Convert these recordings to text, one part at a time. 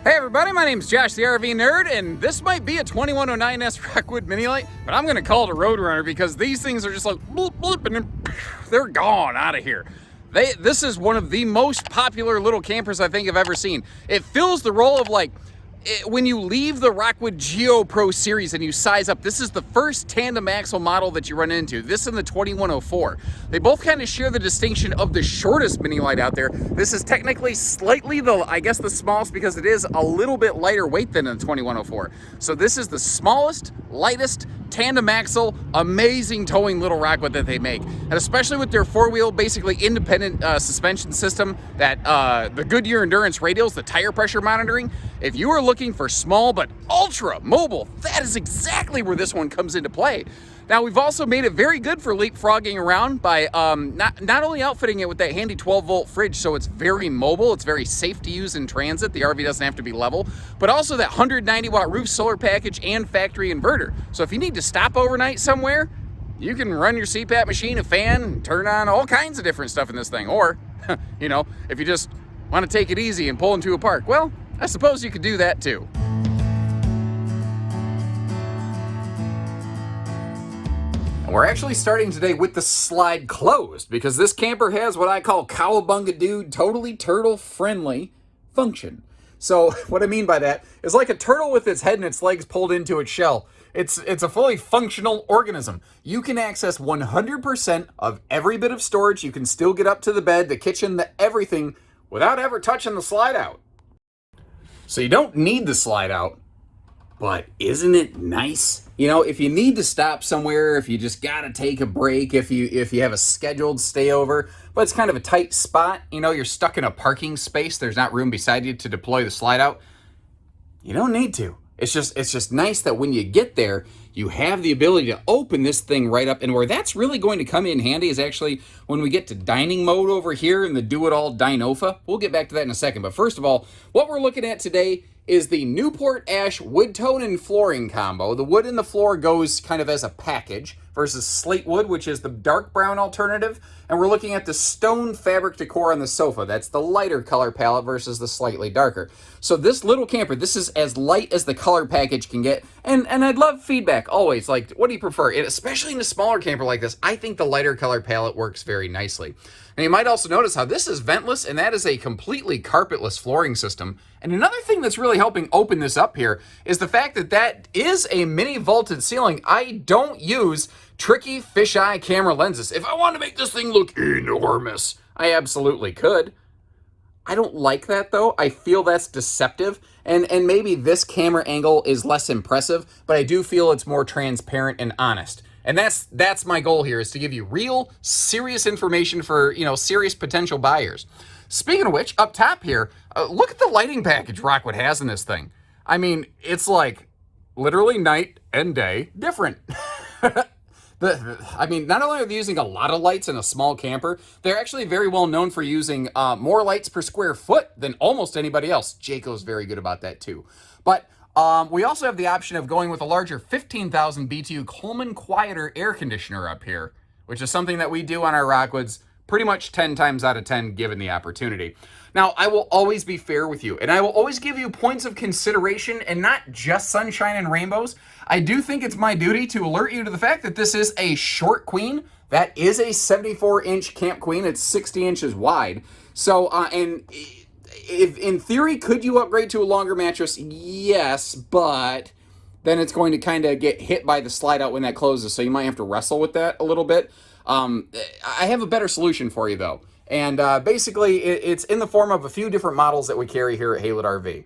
Hey everybody, my name's Josh the RV Nerd, and this might be a 2109S Rockwood Mini Lite, but I'm gonna call it a Roadrunner because these things are just like bloop, bloop, and then they're gone out of here. This is one of the most popular little campers I think I've ever seen. It fills the role of when you leave the Rockwood Geo Pro series and you size up, this is the first tandem axle model that you run into. This and the 2104. They both kind of share the distinction of the shortest Mini Lite out there. This is technically slightly the smallest because it is a little bit lighter weight than the 2104. So this is the smallest, lightest, tandem axle, amazing towing little Rockwood that they make. And especially with their four-wheel, basically independent suspension system, that the Goodyear Endurance radials, the tire pressure monitoring, if you are looking for small but ultra mobile, that is exactly where this one comes into play. Now, we've also made it very good for leapfrogging around by not only outfitting it with that handy 12-volt fridge, so it's very mobile, it's very safe to use in transit, the RV doesn't have to be level, but also that 190-watt roof solar package and factory inverter. So if you need to stop overnight somewhere, you can run your CPAP machine, a fan, turn on all kinds of different stuff in this thing. Or, you know, if you just want to take it easy and pull into a park, well, I suppose you could do that too. We're actually starting today with the slide closed because this camper has what I call cowabunga dude, totally turtle friendly function. So what I mean by that is like a turtle with its head and its legs pulled into its shell. It's a fully functional organism. You can access 100% of every bit of storage. You can still get up to the bed, the kitchen, the everything without ever touching the slide out. So you don't need the slide out, but isn't it nice? You know, if you need to stop somewhere, if you just gotta take a break, if you have a scheduled stay over, but it's kind of a tight spot, you know, you're stuck in a parking space, there's not room beside you to deploy the slide out, you don't need to. It's just nice that when you get there, you have the ability to open this thing right up. And where that's really going to come in handy is actually when we get to dining mode over here in the do-it-all Dinofa. We'll get back to that in a second. But first of all, what we're looking at today is the Newport Ash wood tone and flooring combo. The wood and the floor goes kind of as a package versus slate wood, which is the dark brown alternative. And we're looking at the stone fabric decor on the sofa. That's the lighter color palette versus the slightly darker. So this little camper, this is as light as the color package can get. And I'd love feedback always. Like, what do you prefer? And especially in a smaller camper like this, I think the lighter color palette works very nicely. And you might also notice how this is ventless, and that is a completely carpetless flooring system. And another thing that's really helping open this up here is the fact that that is a mini vaulted ceiling. I don't use tricky fisheye camera lenses. If I want to make this thing look enormous, I absolutely could. I don't like that though. I feel that's deceptive, and maybe this camera angle is less impressive, but I do feel it's more transparent and honest. And that's my goal here, is to give you real, serious information for, you know, serious potential buyers. Speaking of which, up top here, look at the lighting package Rockwood has in this thing. I mean, it's like literally night and day different. I mean, not only are they using a lot of lights in a small camper, they're actually very well known for using more lights per square foot than almost anybody else. Jayco's very good about that too. But we also have the option of going with a larger 15,000 BTU Coleman Quieter air conditioner up here, which is something that we do on our Rockwoods pretty much 10 times out of 10 given the opportunity. Now, I will always be fair with you, and I will always give you points of consideration and not just sunshine and rainbows. I do think it's my duty to alert you to the fact that this is a short queen. That is a 74-inch camp queen. It's 60 inches wide. So, and if in theory, could you upgrade to a longer mattress? Yes, but then it's going to kind of get hit by the slide out when that closes, so you might have to wrestle with that a little bit. I have a better solution for you, though. And basically, it's in the form of a few different models that we carry here at Haylett RV.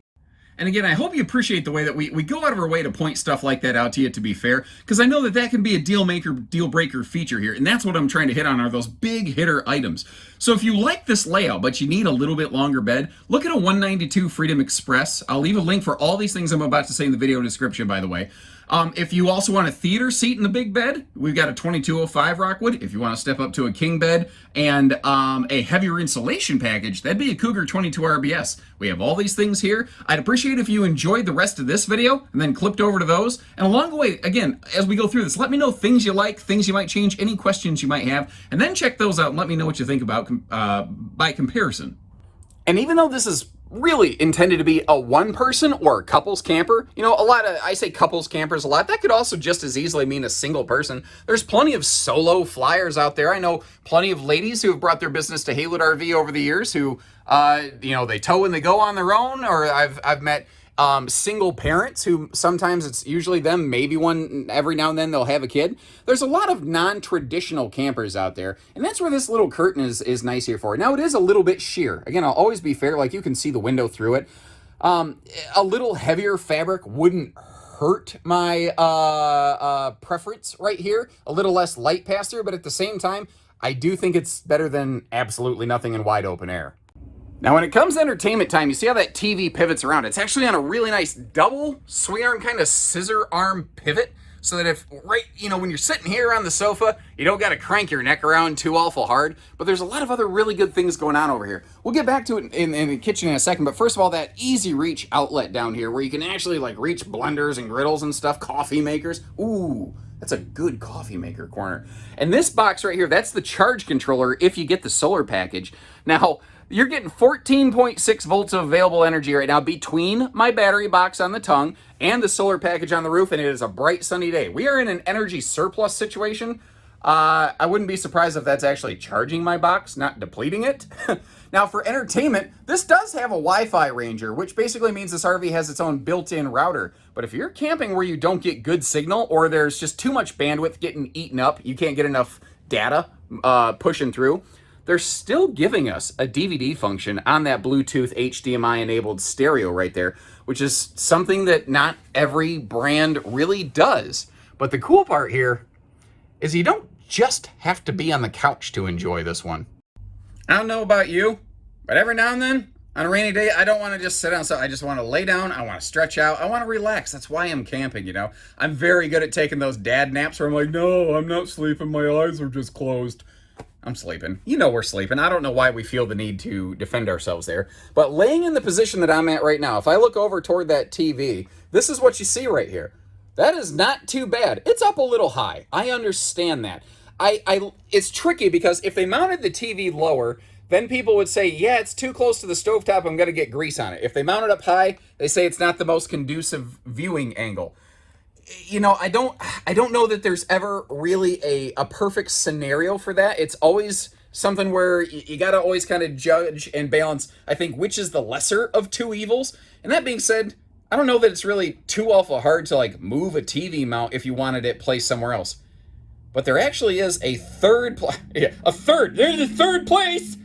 And again, I hope you appreciate the way that we go out of our way to point stuff like that out to you, to be fair, because I know that that can be a deal breaker feature here, and that's what I'm trying to hit on, are those big hitter items. So if you like this layout, but you need a little bit longer bed, look at a 192 Freedom Express. I'll leave a link for all these things I'm about to say in the video description, by the way. If you also want a theater seat in the big bed, we've got a 2205 Rockwood. If you want to step up to a king bed and a heavier insulation package, that'd be a Cougar 22 RBS. We have all these things here. I'd appreciate if you enjoyed the rest of this video and then clipped over to those. And along the way, again, as we go through this, let me know things you like, things you might change, any questions you might have, and then check those out and let me know what you think about by comparison. And even though this is really intended to be a one person or a couples camper. You know, I say couples campers a lot. That could also just as easily mean a single person. There's plenty of solo flyers out there. I know plenty of ladies who have brought their business to Haywood RV over the years who, they tow and they go on their own, or I've met single parents who sometimes it's usually them, maybe one every now and then they'll have a kid. There's a lot of non-traditional campers out there, and that's where this little curtain is nice here for. Now it is a little bit sheer. Again, I'll always be fair, like you can see the window through it. A little heavier fabric wouldn't hurt my preference right here. A little less light pass through, but at the same time, I do think it's better than absolutely nothing in wide open air. Now, when it comes to entertainment time, you see how that TV pivots around. It's actually on a really nice double swing arm kind of scissor arm pivot, so that if, when you're sitting here on the sofa, you don't got to crank your neck around too awful hard. But there's a lot of other really good things going on over here. We'll get back to it in the kitchen in a second. But first of all, that easy reach outlet down here where you can actually reach blenders and griddles and stuff, coffee makers. Ooh, that's a good coffee maker corner. And this box right here, that's the charge controller if you get the solar package. Now, you're getting 14.6 volts of available energy right now between my battery box on the tongue and the solar package on the roof, and it is a bright sunny day. We are in an energy surplus situation. I wouldn't be surprised if that's actually charging my box, not depleting it. Now, for entertainment, this does have a Wi-Fi ranger, which basically means this RV has its own built-in router. But if you're camping where you don't get good signal, or there's just too much bandwidth getting eaten up, you can't get enough data pushing through, they're still giving us a DVD function on that Bluetooth HDMI enabled stereo right there, which is something that not every brand really does. But the cool part here is you don't just have to be on the couch to enjoy this one. I don't know about you, but every now and then on a rainy day, I don't want to just sit outside. I just want to lay down. I want to stretch out. I want to relax. That's why I'm camping, I'm very good at taking those dad naps where I'm like, no, I'm not sleeping. My eyes are just closed. I'm sleeping. We're sleeping. I don't know why we feel the need to defend ourselves there. But laying in the position that I'm at right now, if I look over toward that TV, this is what you see right here. That is not too bad. It's up a little high. I understand that. It's tricky because if they mounted the TV lower, then people would say, yeah, it's too close to the stovetop. I'm going to get grease on it. If they mount it up high, they say it's not the most conducive viewing angle. I don't know that there's ever really a perfect scenario for that. It's always something where you got to always kind of judge and balance, I think, which is the lesser of two evils. And that being said, I don't know that it's really too awful hard to move a TV mount if you wanted it placed somewhere else. But there actually is a third there's a third place.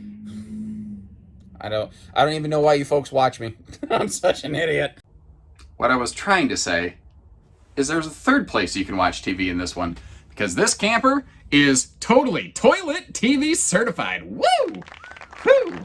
I don't even know why you folks watch me. I'm such an idiot. What I was trying to say is there's a third place you can watch TV in this one, because this camper is totally toilet TV certified. Woo! Woo!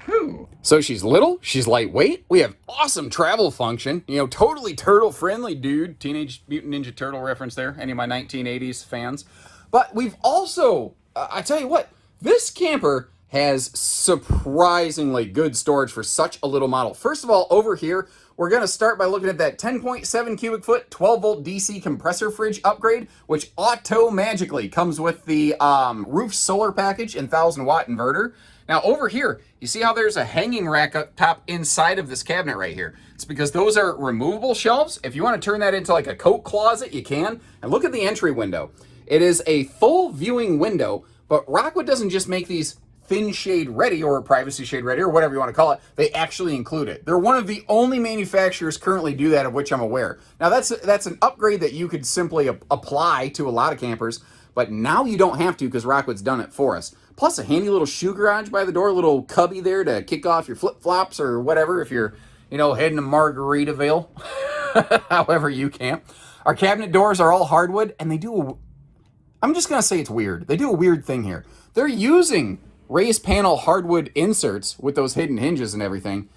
Woo! So she's little, she's lightweight, we have awesome travel function, totally turtle friendly, dude. Teenage Mutant Ninja Turtle reference there, any of my 1980s fans. But we've also, I tell you what, this camper has surprisingly good storage for such a little model. First of all, over here, we're going to start by looking at that 10.7 cubic foot, 12 volt DC compressor fridge upgrade, which magically comes with the roof solar package and 1000-watt inverter. Now over here, you see how there's a hanging rack up top inside of this cabinet right here? It's because those are removable shelves. If you want to turn that into a coat closet, you can. And look at the entry window. It is a full viewing window, but Rockwood doesn't just make these thin shade ready or privacy shade ready or whatever you want to call it. They actually include it. They're one of the only manufacturers currently do that, of which I'm aware. Now that's an upgrade that you could simply apply to a lot of campers, but now you don't have to because Rockwood's done it for us. Plus a handy little shoe garage by the door, a little cubby there to kick off your flip-flops or whatever if you're, heading to Margaritaville, however you camp. Our cabinet doors are all hardwood, and I'm just going to say it's weird. They do a weird thing here. They're using raised panel hardwood inserts with those hidden hinges and everything,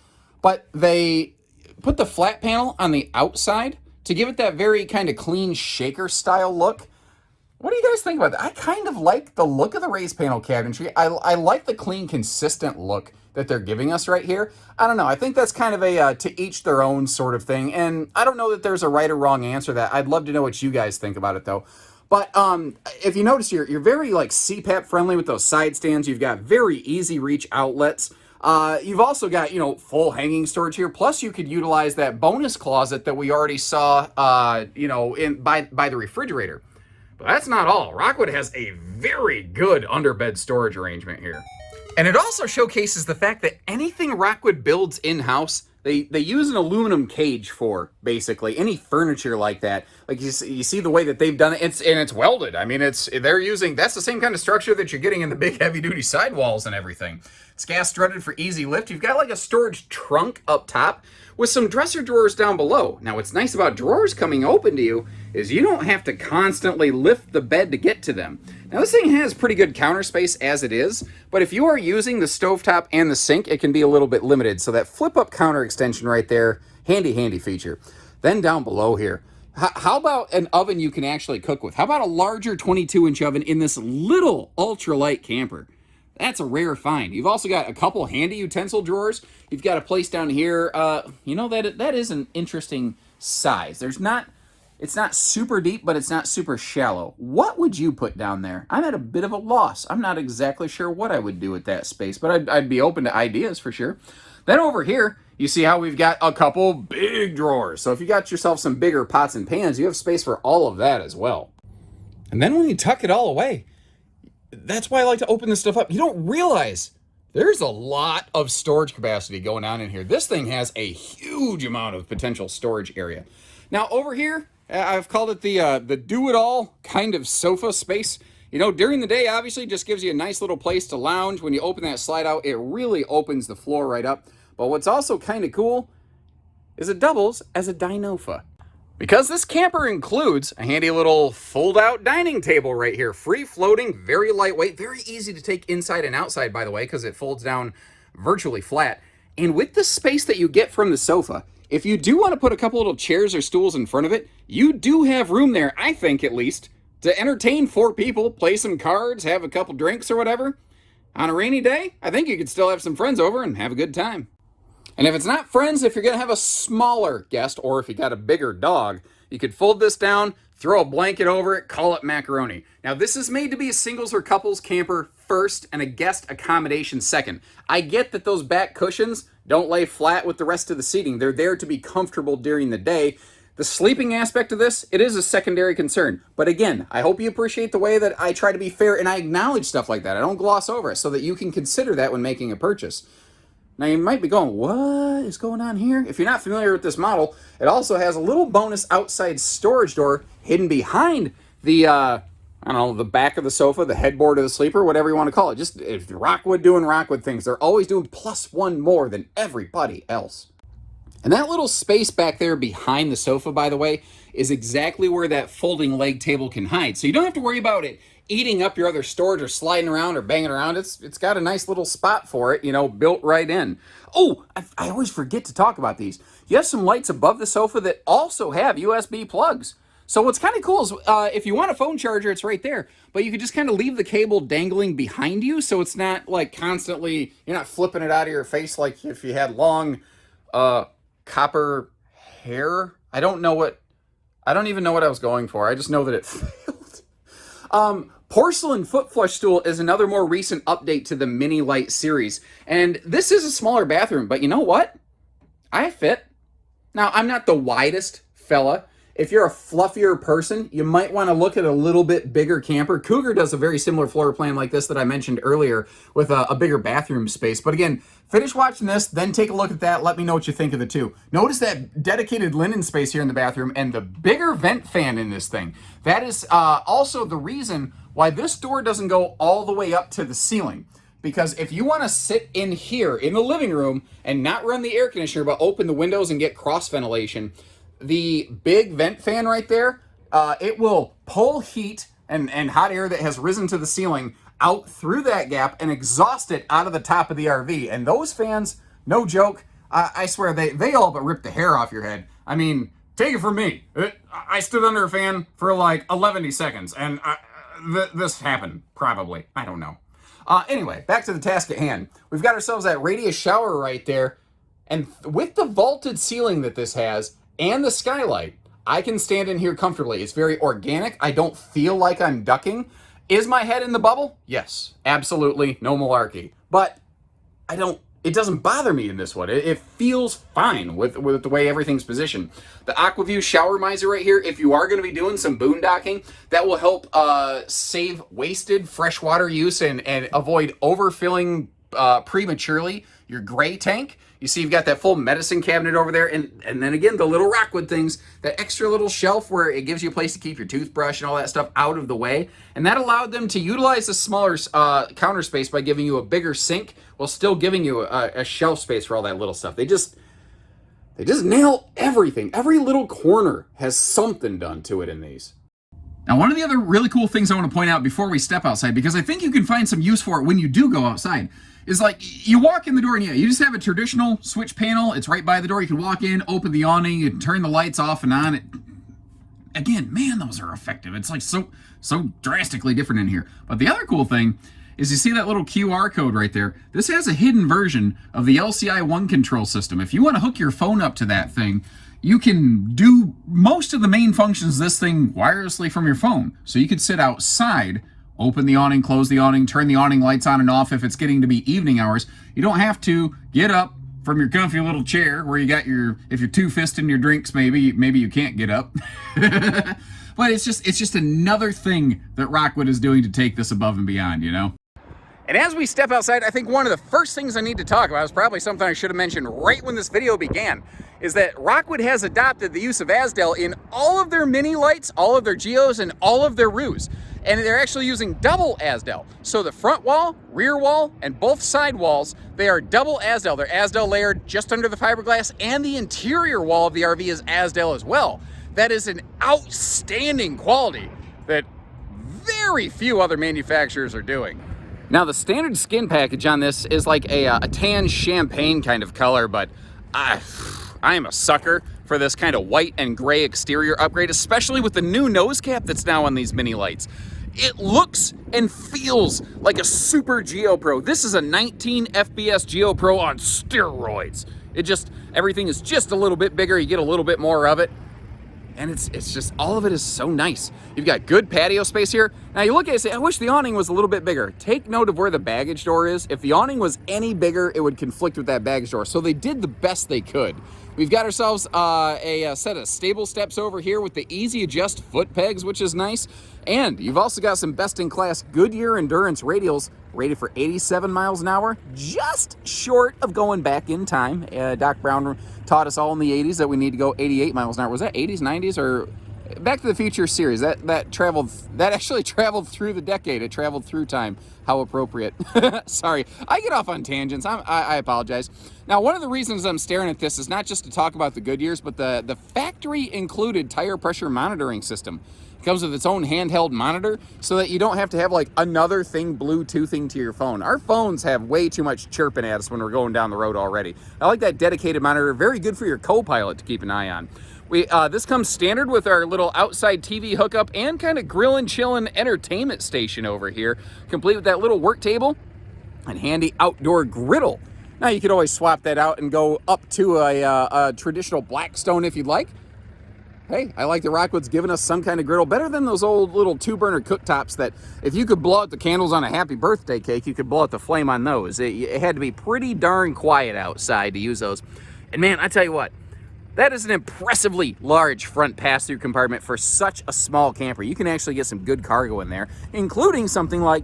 but they put the flat panel on the outside to give it that very kind of clean shaker style look. What do you guys think about that? I kind of like the look of the raised panel cabinetry. I like the clean, consistent look that they're giving us right here. I don't know. I think that's kind of a to each their own sort of thing, and I don't know that there's a right or wrong answer to that. I'd love to know what you guys think about it, though. But if you notice, you're very CPAP friendly with those side stands. You've got very easy reach outlets. You've also got, full hanging storage here. Plus, you could utilize that bonus closet that we already saw, by the refrigerator. But that's not all. Rockwood has a very good underbed storage arrangement here. And it also showcases the fact that anything Rockwood builds in-house, they use an aluminum cage for, basically. Any furniture like that. Like you see the way that they've done it, it's welded. I mean, that's the same kind of structure that you're getting in the big heavy-duty sidewalls and everything. It's gas strutted for easy lift. You've got like a storage trunk up top with some dresser drawers down below. Now, what's nice about drawers coming open to you is you don't have to constantly lift the bed to get to them. Now, this thing has pretty good counter space as it is, but if you are using the stovetop and the sink, it can be a little bit limited. So that flip-up counter extension right there, handy feature. Then down below here, how about an oven you can actually cook with? How about a larger 22-inch oven in this little ultralight camper? That's a rare find. You've also got a couple handy utensil drawers. You've got a place down here. That is an interesting size. It's not super deep, but it's not super shallow. What would you put down there? I'm at a bit of a loss. I'm not exactly sure what I would do with that space, but I'd be open to ideas for sure. Then over here, you see how we've got a couple big drawers. So if you got yourself some bigger pots and pans, you have space for all of that as well. And then when you tuck it all away, that's why I like to open this stuff up. You don't realize there's a lot of storage capacity going on in here. This thing has a huge amount of potential storage area. Now over here, I've called it the do-it-all kind of sofa space. During the day, obviously, just gives you a nice little place to lounge. When you open that slide out, it really opens the floor right up. But what's also kind of cool is it doubles as a dinofa. Because this camper includes a handy little fold-out dining table right here. Free-floating, very lightweight, very easy to take inside and outside, by the way, because it folds down virtually flat. And with the space that you get from the sofa, if you do want to put a couple little chairs or stools in front of it, you do have room there, I think at least, to entertain 4 people, play some cards, have a couple drinks or whatever. On a rainy day, I think you could still have some friends over and have a good time. And if it's not friends, if you're going to have a smaller guest, or if you got a bigger dog, you could fold this down, throw a blanket over it, call it macaroni. Now, this is made to be a singles or couples camper first and a guest accommodation second. I get that those back cushions don't lay flat with the rest of the seating. They're there to be comfortable during the day. The sleeping aspect of this, it is a secondary concern. But again, I hope you appreciate the way that I try to be fair and I acknowledge stuff like that. I don't gloss over it so that you can consider that when making a purchase. Now, you might be going, what is going on here? If you're not familiar with this model, it also has a little bonus outside storage door hidden behind the, the back of the sofa, the headboard of the sleeper, whatever you want to call it. Just if Rockwood doing Rockwood things, they're always doing +1 more than everybody else. And that little space back there behind the sofa, by the way, is exactly where that folding leg table can hide. So you don't have to worry about it eating up your other storage or sliding around or banging around. It's got a nice little spot for it, built right in. Oh, I always forget to talk about these. You have some lights above the sofa that also have USB plugs. So what's kind of cool is if you want a phone charger, it's right there. But you could just kind of leave the cable dangling behind you so it's not like constantly, you're not flipping it out of your face like if you had long copper hair. I don't even know what I was going for. I just know that it failed. Porcelain foot flush stool is another more recent update to the Mini Lite series. And this is a smaller bathroom, but you know what? I fit. Now, I'm not the widest fella. If you're a fluffier person, you might want to look at a little bit bigger camper. Cougar does a very similar floor plan like this that I mentioned earlier with a bigger bathroom space. But again, finish watching this, then take a look at that. Let me know what you think of the two. Notice that dedicated linen space here in the bathroom and the bigger vent fan in this thing. That is also the reason why this door doesn't go all the way up to the ceiling. Because if you want to sit in here in the living room and not run the air conditioner, but open the windows and get cross ventilation, the big vent fan right there, it will pull heat and hot air that has risen to the ceiling out through that gap and exhaust it out of the top of the RV. And those fans, no joke, I swear, they all but rip the hair off your head. I mean, take it from me. I stood under a fan for like 11 seconds, and this happened, probably. I don't know. Anyway, back to the task at hand. We've got ourselves that radius shower right there, and with the vaulted ceiling that this has, and the skylight, I can stand in here comfortably. It's very organic. I don't feel like I'm ducking. Is my head in the bubble? Yes, absolutely. No malarkey. But I don't it doesn't bother me in this one. It feels fine with the way everything's positioned. The AquaView shower miser right here, if you are going to be doing some boondocking, that will help save wasted freshwater use and avoid overfilling prematurely your gray tank. You see you've got that full medicine cabinet over there, and then again, the little Rockwood things, that extra little shelf where it gives you a place to keep your toothbrush and all that stuff out of the way. And that allowed them to utilize the smaller counter space by giving you a bigger sink while still giving you a shelf space for all that little stuff. They just nail everything. Every little corner has something done to it in these. Now, one of the other really cool things I want to point out before we step outside, because I think you can find some use for it when you do go outside, is like you walk in the door and yeah, you just have a traditional switch panel. It's right by the door. You can walk in, open the awning, and turn the lights off and on. Again, man, those are effective. It's like so drastically different in here. But the other cool thing is you see that little QR code right there. This has a hidden version of the LCI One control system. If you want to hook your phone up to that thing, you can do most of the main functions of this thing wirelessly from your phone. So you could sit outside, open the awning, close the awning, turn the awning lights on and off if it's getting to be evening hours. You don't have to get up from your comfy little chair where you got your, if you're two-fisting your drinks, maybe you can't get up. But it's just another thing that Rockwood is doing to take this above and beyond, you know? And as we step outside, I think one of the first things I need to talk about is probably something I should have mentioned right when this video began, is that Rockwood has adopted the use of Azdel in all of their mini lights, all of their geos, and all of their roos. And they're actually using double Azdel. So the front wall, rear wall, and both side walls, they are double Azdel. They're Azdel layered just under the fiberglass, and the interior wall of the RV is Azdel as well. That is an outstanding quality that very few other manufacturers are doing. Now, the standard skin package on this is like a tan champagne kind of color, but I am a sucker for this kind of white and gray exterior upgrade, especially with the new nose cap that's now on these mini lights. It looks and feels like a super Geo Pro. This is a 19 FPS Geo Pro on steroids. Everything is just a little bit bigger. You get a little bit more of it. And it's just, all of it is so nice. You've got good patio space here. Now you look at it and say, I wish the awning was a little bit bigger. Take note of where the baggage door is. If the awning was any bigger, it would conflict with that baggage door. So they did the best they could. We've got ourselves a set of stable steps over here with the easy adjust foot pegs, which is nice. And you've also got some best-in-class Goodyear Endurance radials rated for 87 miles an hour, just short of going back in time. Doc Brown taught us all in the 80s that we need to go 88 miles an hour. Was that 80s, 90s, or Back to the Future series? That actually traveled through the decade. It traveled through time. How appropriate. Sorry, I get off on tangents. I apologize. Now, one of the reasons I'm staring at this is not just to talk about the Goodyears, but the factory-included tire pressure monitoring system. It comes with its own handheld monitor so that you don't have to have like another thing Bluetoothing to your phone. Our phones have way too much chirping at us when we're going down the road already. I like that dedicated monitor. Very good for your co-pilot to keep an eye on. This comes standard with our little outside TV hookup and kind of grillin' chillin' entertainment station over here, complete with that little work table and handy outdoor griddle. Now you could always swap that out and go up to a traditional Blackstone if you'd like. Hey, I like the Rockwood's giving us some kind of griddle, better than those old little 2-burner cooktops that if you could blow out the candles on a happy birthday cake, you could blow out the flame on those. It had to be pretty darn quiet outside to use those. And man, I tell you what, that is an impressively large front pass-through compartment for such a small camper. You can actually get some good cargo in there, including something like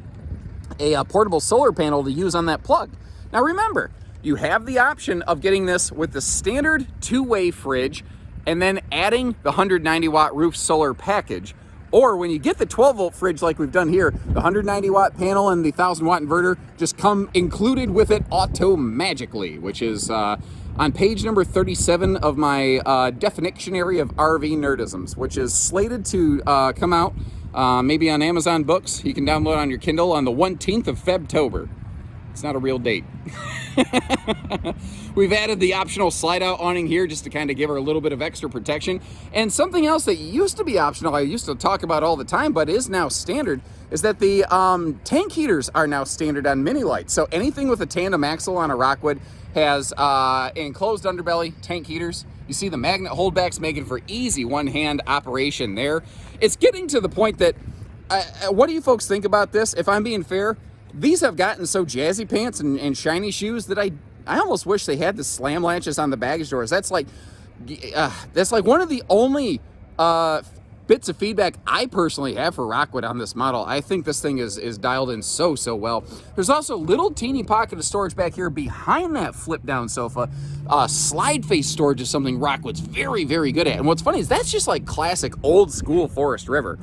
a portable solar panel to use on that plug. Now remember, you have the option of getting this with the standard 2-way fridge and then adding the 190-watt roof solar package. Or when you get the 12-volt fridge like we've done here, the 190-watt panel and the 1,000-watt inverter just come included with it auto-magically, which is on page number 37 of my Definitionary of RV Nerdisms, which is slated to come out maybe on Amazon Books. You can download on your Kindle on the 19th of Febtober. It's not a real date. We've added the optional slide-out awning here just to kind of give her a little bit of extra protection. And something else that used to be optional, I used to talk about all the time, but is now standard, is that the tank heaters are now standard on mini lights. So anything with a tandem axle on a Rockwood has enclosed underbelly tank heaters. You see the magnet holdbacks making for easy one-hand operation there. It's getting to the point that, what do you folks think about this? If I'm being fair, these have gotten so jazzy pants and shiny shoes that I almost wish they had the slam latches on the baggage doors. That's like one of the only bits of feedback I personally have for Rockwood on this model. I think this thing is dialed in so well. There's also a little teeny pocket of storage back here behind that flip down sofa. Slide face storage is something Rockwood's very good at. And what's funny is that's just like classic old school Forest River.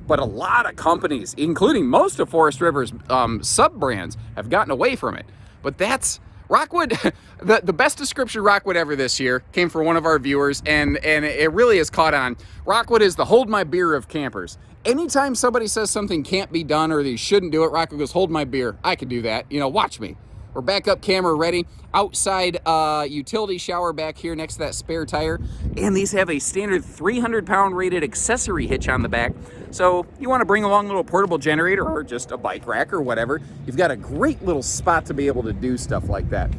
But a lot of companies, including most of Forest River's sub-brands, have gotten away from it. But that's Rockwood. The best description of Rockwood ever this year came from one of our viewers, and it really has caught on. Rockwood is the hold my beer of campers. Anytime somebody says something can't be done or they shouldn't do it, Rockwood goes, hold my beer. I can do that. You know, watch me. We're backup camera ready. Outside utility shower back here next to that spare tire. And these have a standard 300-pound rated accessory hitch on the back. So you want to bring along a little portable generator or just a bike rack or whatever. You've got a great little spot to be able to do stuff like that.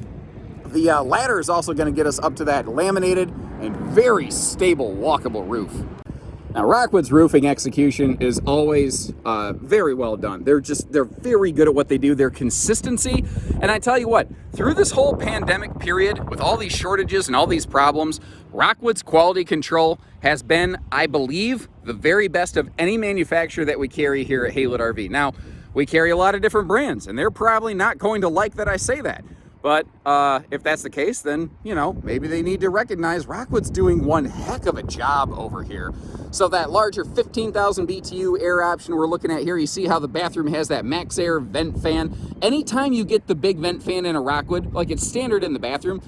The ladder is also going to get us up to that laminated and very stable walkable roof. Now, Rockwood's roofing execution is always very well done. They're very good at what they do. Their consistency, and I tell you what, through this whole pandemic period, with all these shortages and all these problems, Rockwood's quality control has been, I believe, the very best of any manufacturer that we carry here at Haylett RV. Now, we carry a lot of different brands, and they're probably not going to like that I say that. But if that's the case, then, you know, maybe they need to recognize Rockwood's doing one heck of a job over here. So that larger 15,000 BTU air option we're looking at here, you see how the bathroom has that max air vent fan. Anytime you get the big vent fan in a Rockwood, like it's standard in the bathroom,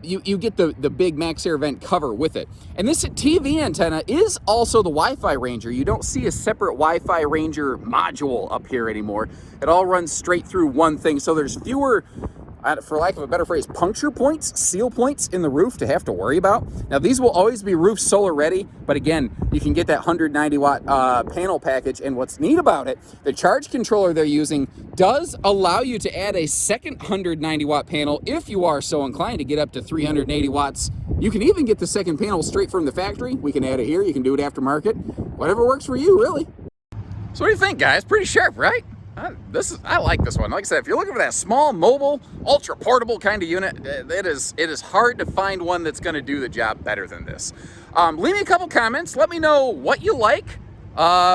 you get the big max air vent cover with it. And this TV antenna is also the Wi-Fi Ranger. You don't see a separate Wi-Fi Ranger module up here anymore. It all runs straight through one thing. So there's fewer, for lack of a better phrase, puncture points, seal points in the roof to have to worry about. Now, these will always be roof solar ready, but again, you can get that 190 watt panel package. And what's neat about it, the charge controller they're using does allow you to add a second 190 watt panel if you are so inclined to get up to 380 watts. You can even get the second panel straight from the factory. We can add it here. You can do it aftermarket. Whatever works for you, really. So what do you think, guys? Pretty sharp, right? I like this one. Like I said, if you're looking for that small, mobile, ultra portable kind of unit, it is hard to find one that's going to do the job better than this. Leave me a couple comments. Let me know what you like,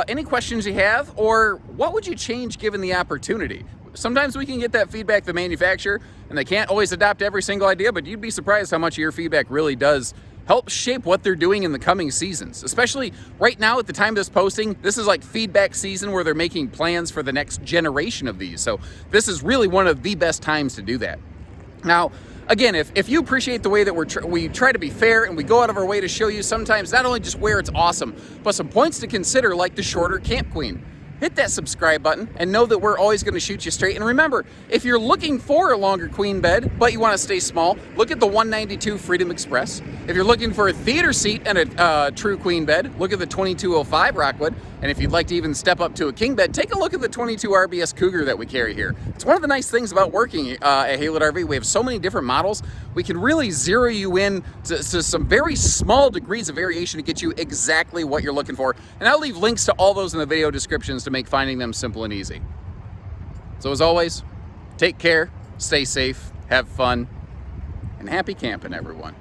any questions you have, or what would you change given the opportunity. Sometimes we can get that feedback from the manufacturer, and they can't always adopt every single idea, but you'd be surprised how much of your feedback really does help shape what they're doing in the coming seasons. Especially right now at the time of this posting, this is like feedback season where they're making plans for the next generation of these. So this is really one of the best times to do that. Now, again, if you appreciate the way that we try to be fair and we go out of our way to show you sometimes not only just where it's awesome, but some points to consider like the shorter Camp Queen. Hit that subscribe button and know that we're always going to shoot you straight. And remember, if you're looking for a longer queen bed, but you want to stay small, look at the 192 Freedom Express. If you're looking for a theater seat and a true queen bed, look at the 2205 Rockwood. And if you'd like to even step up to a king bed, take a look at the 22 RBS Cougar that we carry here. It's one of the nice things about working at Haylett RV. We have so many different models. We can really zero you in to some very small degrees of variation to get you exactly what you're looking for. And I'll leave links to all those in the video descriptions to make finding them simple and easy. So as always, take care, stay safe, have fun, and happy camping, everyone.